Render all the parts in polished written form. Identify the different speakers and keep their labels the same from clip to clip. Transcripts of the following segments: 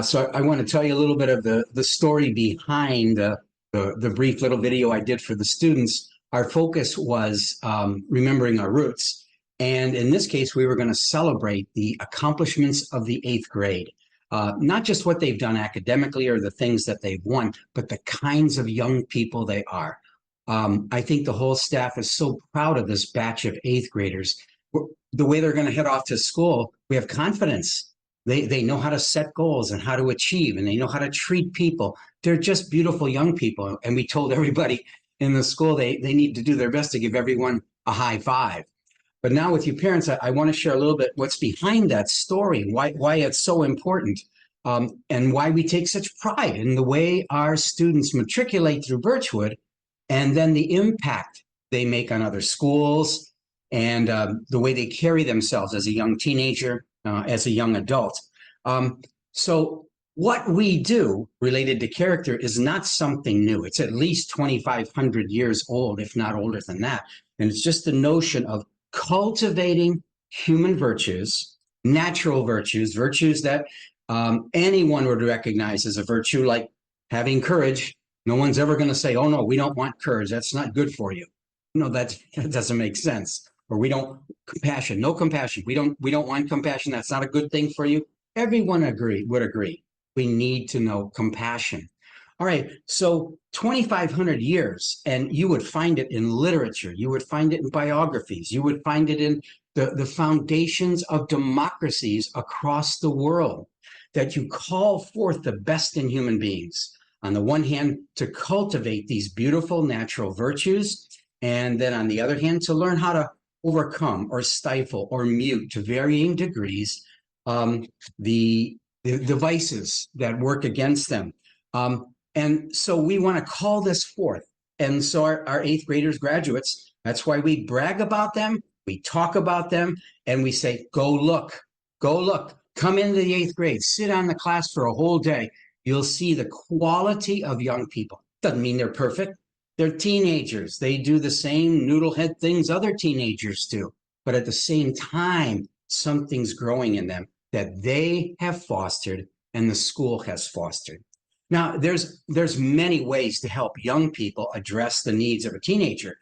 Speaker 1: So I want to tell you a little bit of the story behind the brief little video I did for the students. Our focus was remembering our roots. And in this case, we were going to celebrate the accomplishments of the 8th grade. Not just what they've done academically or the things that they've won, but the kinds of young people they are. I think the whole staff is so proud of this batch of 8th graders. The way they're going to head off to school, we have confidence. They know how to set goals and how to achieve, and they know how to treat people. They're just beautiful young people. And we told everybody in the school they need to do their best to give everyone a high five. But now with you parents, I want to share a little bit what's behind that story, why it's so important, and why we take such pride in the way our students matriculate through Birchwood, and then the impact they make on other schools, and the way they carry themselves as a young teenager, as a young adult. So what we do related to character is not something new. It's at least 2,500 years old, if not older than that. And it's just the notion of cultivating human virtues, natural virtues, virtues that anyone would recognize as a virtue, like having courage. No one's ever going to say, oh, no, we don't want courage. That's not good for you. No, that doesn't make sense. Or we don't compassion, no compassion. We don't want compassion. That's not a good thing for you. Everyone would agree. We need to know compassion. All right, so 2,500 years, and you would find it in literature. You would find it in biographies. You would find it in the foundations of democracies across the world, that you call forth the best in human beings. On the one hand, to cultivate these beautiful natural virtues, and then on the other hand, to learn how to overcome or stifle or mute to varying degrees the vices that work against them. And so we want to call this forth. And so our 8th graders, graduates, that's why we brag about them, we talk about them, and we say, go look, come into the 8th grade, sit on the class for a whole day. You'll see the quality of young people. Doesn't mean they're perfect. They're teenagers. They do the same noodlehead things other teenagers do. But at the same time, something's growing in them that they have fostered and the school has fostered. Now, there's many ways to help young people address the needs of a teenager.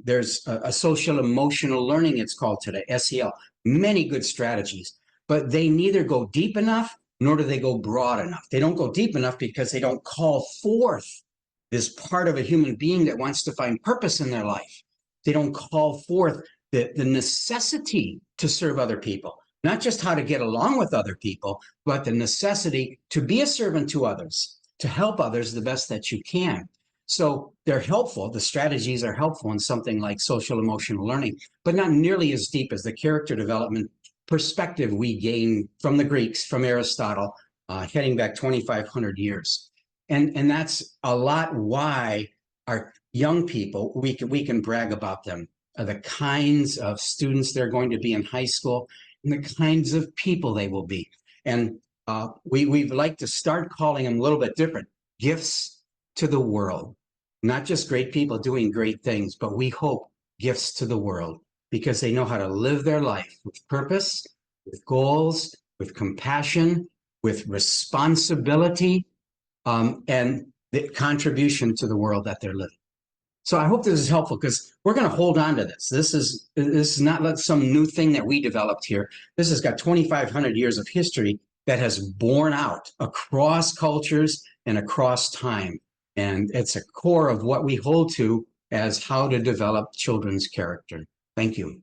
Speaker 1: There's a social emotional learning, it's called today, SEL. Many good strategies, but they neither go deep enough nor do they go broad enough. They don't go deep enough because they don't call forth this part of a human being that wants to find purpose in their life. They don't call forth the necessity to serve other people, not just how to get along with other people, but the necessity to be a servant to others, to help others the best that you can. So they're helpful. The strategies are helpful in something like social emotional learning, but not nearly as deep as the character development perspective we gain from the Greeks, from Aristotle, heading back 2,500 years. And that's a lot why our young people, we can brag about them, the kinds of students they're going to be in high school and the kinds of people they will be. And we'd like to start calling them a little bit different, gifts to the world. Not just great people doing great things, but we hope gifts to the world because they know how to live their life with purpose, with goals, with compassion, with responsibility, and the contribution to the world that they're living. So I hope this is helpful because we're going to hold on to this. This is not some new thing that we developed here. This has got 2,500 years of history that has borne out across cultures and across time. And it's a core of what we hold to as how to develop children's character. Thank you.